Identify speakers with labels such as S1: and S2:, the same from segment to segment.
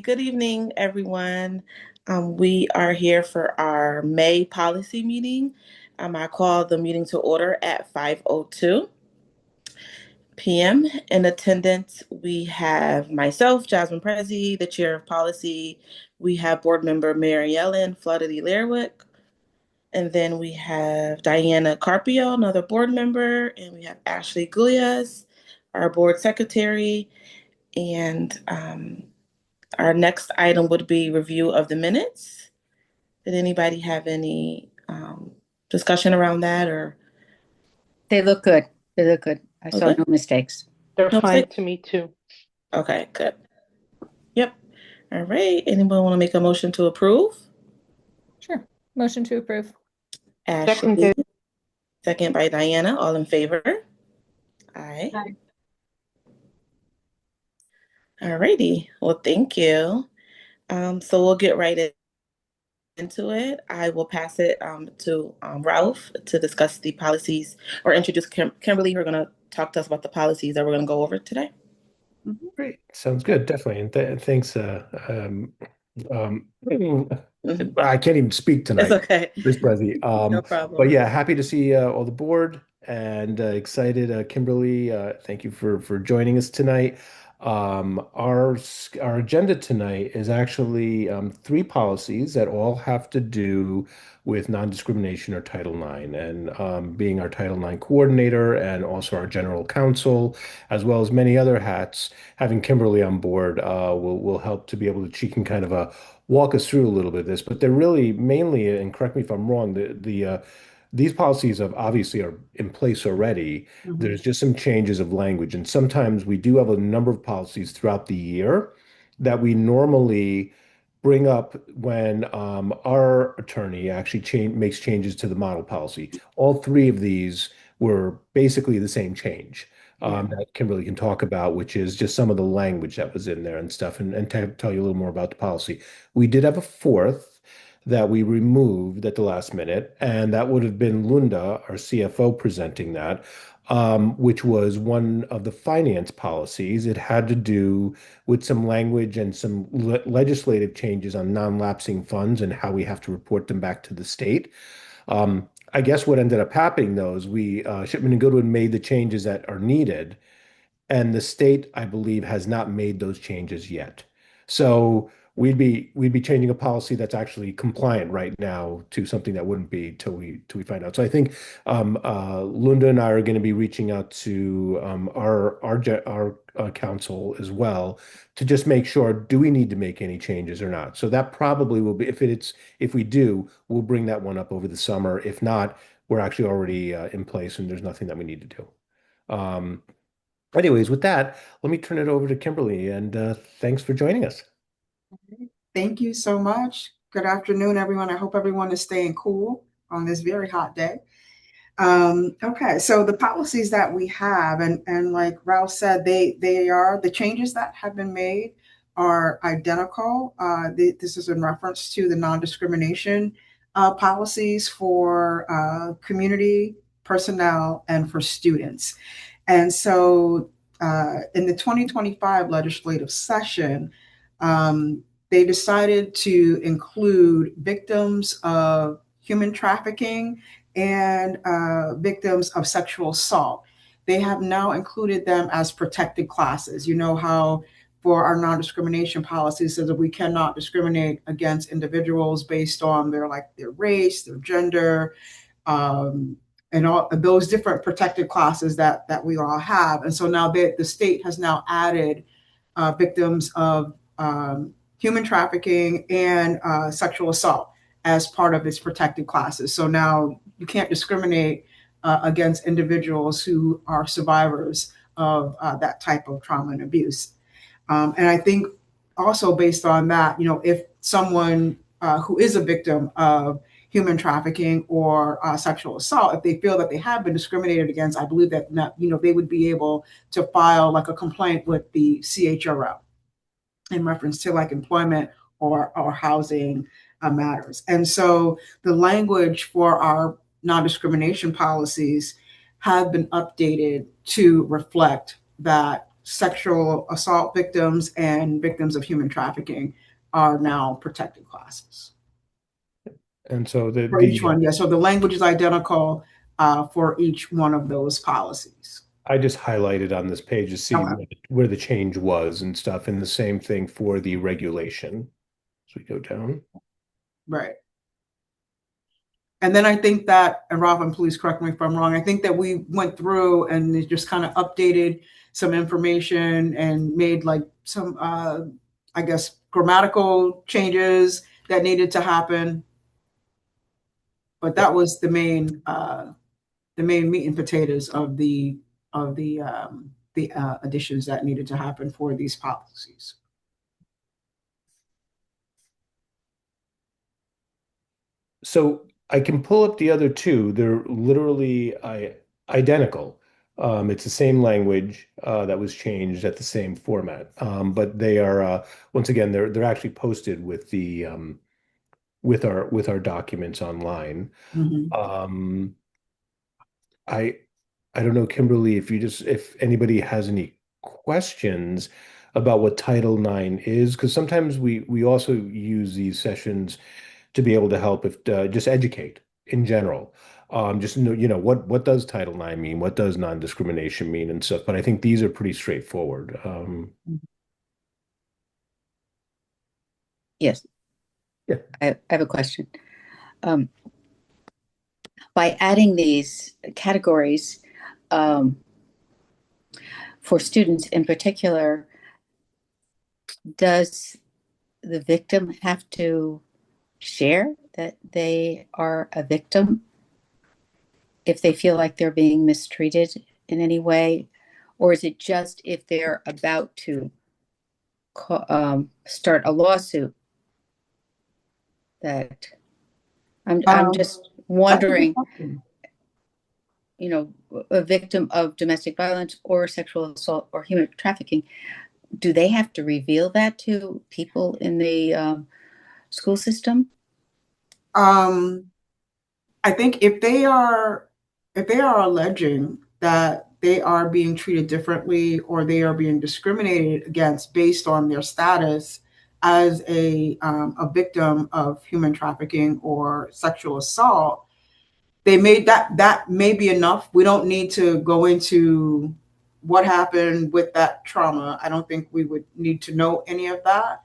S1: Good evening, everyone. We are here for our May policy meeting. I call the meeting to order at 5:02 p.m. In attendance, we have myself, Jasmine Prezi, the chair of policy. We have board member Mary Ellen Fluddity Lerwick. And then we have Diana Carpio, another board member. And we have Ashley Guyas, our board secretary. And our next item would be review of the minutes. Did anybody have any discussion around that or?
S2: They look good. They look good. I saw
S1: Okay.
S2: no mistakes.
S3: They're
S1: No
S3: fine
S1: mistake?
S3: to me too.
S1: Okay, good. Yep. All right. Anyone want to make a motion to approve?
S4: Sure. Motion to approve.
S1: Ashley.
S3: Seconded.
S1: Second by Diana. All in favor? Aye.
S4: Aye.
S1: All righty. Well, thank you. So we'll get right into it. I will pass it to Ralph to discuss the policies or introduce Kimberly, who are going to talk to us about the policies that we're going to go over today.
S5: Great. Sounds good. Definitely. And thanks. I can't even speak tonight.
S1: It's okay.
S5: Ms. Prezi.
S1: No problem.
S5: But yeah, happy to see all the board and excited. Kimberly, thank you for joining us tonight. Our agenda tonight is actually three policies that all have to do with non-discrimination or Title IX, and being our Title IX coordinator and also our general counsel, as well as many other hats, having Kimberly on board will help to be able to, she can kind of walk us through a little bit of this, but they're really mainly, and correct me if I'm wrong, these policies obviously are in place already. There's just some changes of language, and sometimes we do have a number of policies throughout the year that we normally bring up when our attorney actually makes changes to the model policy. All three of these were basically the same change that Kimberly can talk about, which is just some of the language that was in there and stuff, and tell you a little more about the policy. We did have a fourth that we removed at the last minute, and that would have been Lunda, our CFO, presenting that, which was one of the finance policies. It had to do with some language and some legislative changes on non-lapsing funds and how we have to report them back to the state. I guess what ended up happening, though, is Shipman and Goodwin made the changes that are needed, and the state, I believe, has not made those changes yet. So we'd be changing a policy that's actually compliant right now to something that wouldn't be till we find out. So I think Lunda and I are going to be reaching out to our council as well to just make sure, do we need to make any changes or not? So that probably will be, if we do, we'll bring that one up over the summer. If not, we're actually already in place and there's nothing that we need to do. Anyways, with that, let me turn it over to Kimberly, and thanks for joining us.
S6: Thank you so much. Good afternoon, everyone. I hope everyone is staying cool on this very hot day. Okay, so the policies that we have, and like Ralph said, they are the changes that have been made are identical. This is in reference to the non-discrimination policies for community personnel and for students. And so in the 2025 legislative session, they decided to include victims of human trafficking and victims of sexual assault. They have now included them as protected classes. You know how for our non-discrimination policy says that we cannot discriminate against individuals based on their race, their gender, and all those different protected classes that we all have. And so now the state has now added victims of human trafficking and sexual assault as part of its protected classes. So now you can't discriminate against individuals who are survivors of that type of trauma and abuse. And I think also based on that, if someone who is a victim of human trafficking or sexual assault, if they feel that they have been discriminated against, I believe that they would be able to file like a complaint with the CHRO in reference to like employment or housing matters. And so the language for our non-discrimination policies have been updated to reflect that sexual assault victims and victims of human trafficking are now protected classes.
S5: And so
S6: For each one, yeah. So the language is identical for each one of those policies.
S5: I just highlighted on this page to see where the change was and stuff, and the same thing for the regulation. So we go down.
S6: Right. And then I think that, and Robin, please correct me if I'm wrong, I think that we went through and just kind of updated some information and made like some, I guess, grammatical changes that needed to happen. But that was the main meat and potatoes of the additions that needed to happen for these policies.
S5: So I can pull up the other two. They're literally identical. It's the same language that was changed at the same format, but they are once again they're actually posted with the with our documents online.
S6: Mm-hmm.
S5: I don't know, Kimberly, if anybody has any questions about what Title IX is, because sometimes we also use these sessions to be able to help if just educate in general. Just know, what does Title IX mean? What does non-discrimination mean and stuff? But I think these are pretty straightforward.
S2: Yes.
S5: Yeah.
S2: I have a question. By adding these categories for students in particular, does the victim have to share that they are a victim if they feel like they're being mistreated in any way? Or is it just if they're about to start a lawsuit that I'm just wondering, a victim of domestic violence or sexual assault or human trafficking, do they have to reveal that to people in the school system?
S6: I think if they are alleging that they are being treated differently or they are being discriminated against based on their status as a victim of human trafficking or sexual assault, they made that may be enough. We don't need to go into what happened with that trauma. I don't think we would need to know any of that.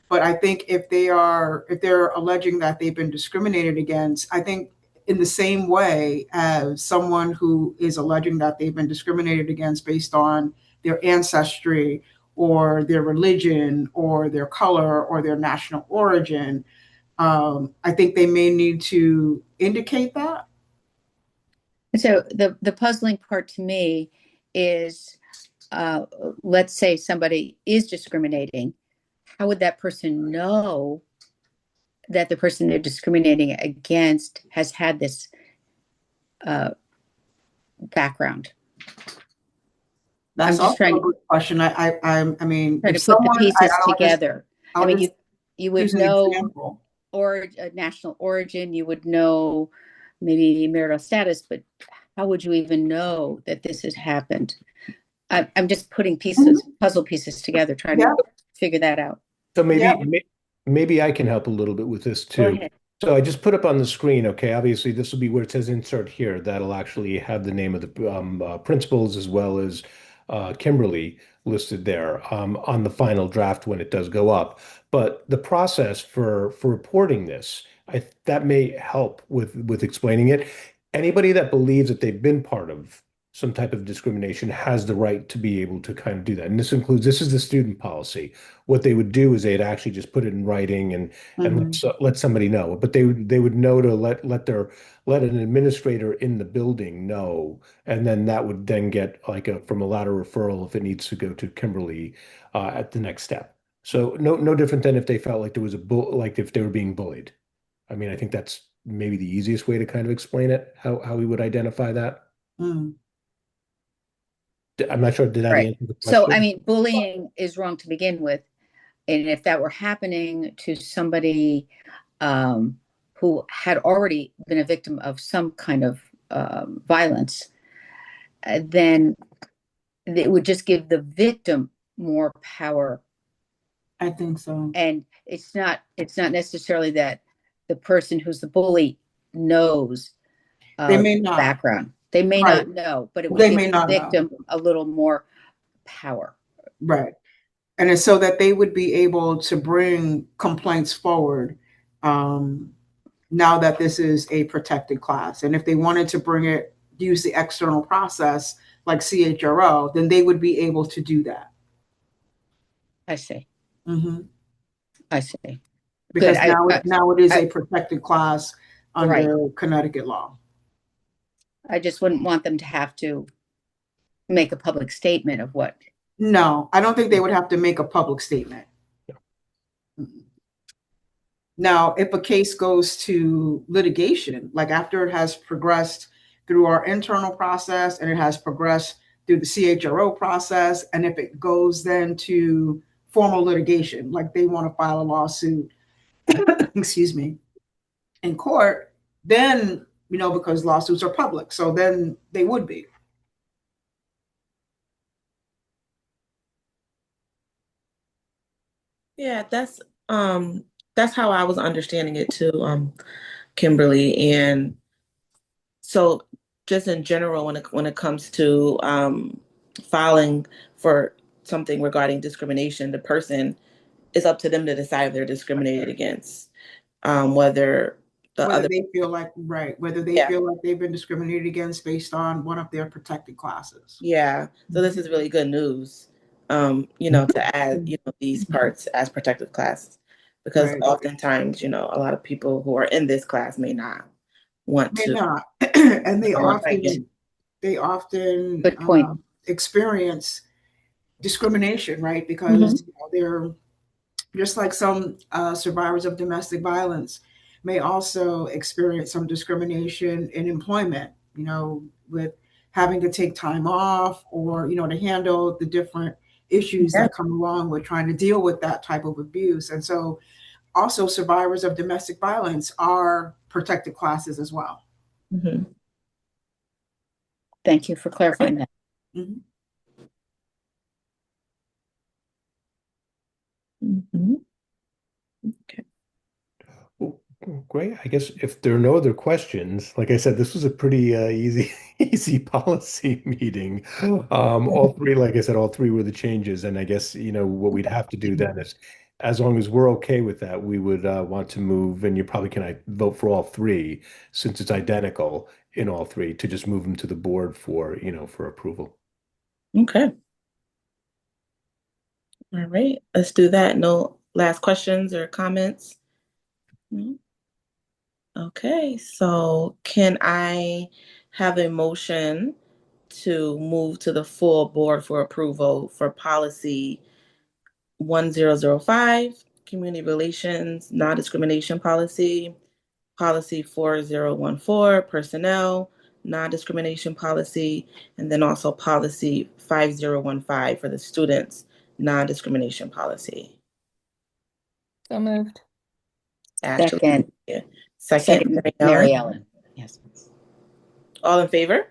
S6: But I think if they're alleging that they've been discriminated against, I think in the same way as someone who is alleging that they've been discriminated against based on their ancestry or their religion or their color or their national origin, I think they may need to indicate that.
S2: So the puzzling part to me is, let's say somebody is discriminating. How would that person know that the person they're discriminating against has had this background?
S6: That's also a good question. I mean,
S2: trying
S6: if
S2: to put the pieces
S6: I
S2: together. I mean, you would know,
S6: example.
S2: or a national origin, you would know maybe marital status, but how would you even know that this has happened? I'm just putting puzzle pieces together, trying to figure that out.
S5: So maybe I can help a little bit with this
S2: Go
S5: too.
S2: ahead.
S5: So I just put up on the screen, okay, obviously this will be where it says insert here. That'll actually have the name of the principals as well as Kimberly listed there on the final draft when it does go up. But the process for reporting this, that may help with explaining it. Anybody that believes that they've been part of some type of discrimination has the right to be able to kind of do that. And this is the student policy. What they would do is they'd actually just put it in writing and let somebody know. But they would know to let an administrator in the building know, and then that would then get like from a ladder referral if it needs to go to Kimberly at the next step. So no different than if they felt like there was like if they were being bullied. I mean, I think that's maybe the easiest way to kind of explain it, how we would identify that.
S6: Mm.
S5: I'm not sure. Did that
S2: Right.
S5: answer the question?
S2: So, I mean, bullying is wrong to begin with. And if that were happening to somebody who had already been a victim of some kind of violence, then it would just give the victim more power.
S6: I think so.
S2: And it's not necessarily that the person who's the bully knows
S6: They may not.
S2: background. They may
S6: Right.
S2: not know, but it would
S6: They
S2: give
S6: may
S2: the
S6: not know.
S2: victim a little more power.
S6: Right. And it's so that they would be able to bring complaints forward now that this is a protected class. And if they wanted to use the external process like CHRO, then they would be able to do that.
S2: I see.
S6: Mm-hmm.
S2: I see.
S6: Because
S2: Good.
S6: now it is a protected class under Connecticut law.
S2: I just wouldn't want them to have to make a public statement of what.
S6: No, I don't think they would have to make a public statement. Now, if a case goes to litigation, like after it has progressed through our internal process and it has progressed through the CHRO process, and if it goes then to formal litigation, like they want to file a lawsuit, excuse me, in court, then, because lawsuits are public, so then they would be.
S1: Yeah, that's how I was understanding it too, Kimberly. And so just in general, when it comes to filing for something regarding discrimination, the person, it's up to them to decide if they're discriminated against. Whether
S6: they feel like they've been discriminated against based on one of their protected classes.
S1: Yeah. So this is really good news, to add, these parts as protected classes, because oftentimes, a lot of people who are in this class may not want to.
S6: Not. And they often
S2: Good point.
S6: Experience discrimination, right? Because they're just like some survivors of domestic violence may also experience some discrimination in employment, with having to take time off or, to handle the different issues that come along with trying to deal with that type of abuse. And so also survivors of domestic violence are protected classes as well.
S1: Mm-hmm.
S2: Thank you for clarifying that.
S6: Mm-hmm.
S1: Mm-hmm. Okay.
S5: Well, great. I guess if there are no other questions, like I said, this was a pretty easy policy meeting. All three, like I said, all three were the changes, and I guess what we'd have to do then is, as long as we're okay with that, we would want to move, and you probably can vote for all three since it's identical in all three, to just move them to the board for for approval.
S1: Okay. All right, let's do that. No last questions or comments? No? Okay, so can I have a motion to move to the full board for approval for policy 1005, community relations, non-discrimination policy, policy 4014, personnel, non-discrimination policy, and then also policy 5015 for the students, non-discrimination policy?
S4: So moved.
S1: Ashley.
S2: Second.
S1: Yeah.
S2: Second,
S1: Second,
S2: Mary Ellen. Yes.
S1: All in favor?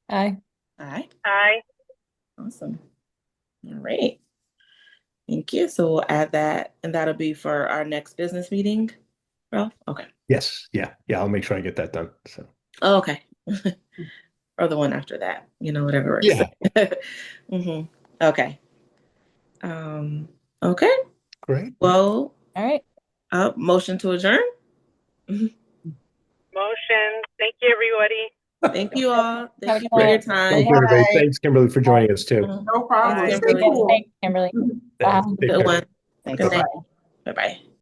S4: Aye.
S1: Aye.
S3: Aye.
S1: Awesome. All right. Thank you. So we'll add that, and that'll be for our next business meeting, Ralph? Okay.
S5: Yes. Yeah. I'll make sure I get that done. So.
S1: Oh, okay. Or the one after that, whatever works.
S5: Yeah.
S1: Mm-hmm. Okay. Okay.
S5: Great.
S1: Well,
S4: All right.
S1: motion to adjourn.
S3: Motion. Thank you, everybody.
S1: Thank you all. Thank
S4: Have a
S1: you
S4: good
S1: for your
S4: night.
S1: time.
S5: Thank you, everybody. Thanks, Kimberly, for joining us too.
S6: No problem.
S1: Thanks,
S6: Stay
S1: Kimberly.
S6: cool.
S4: Thanks, Kimberly. Bye.
S5: Thanks. Take
S1: Good
S5: care.
S1: one.
S2: Thanks.
S1: Good night. Bye-bye.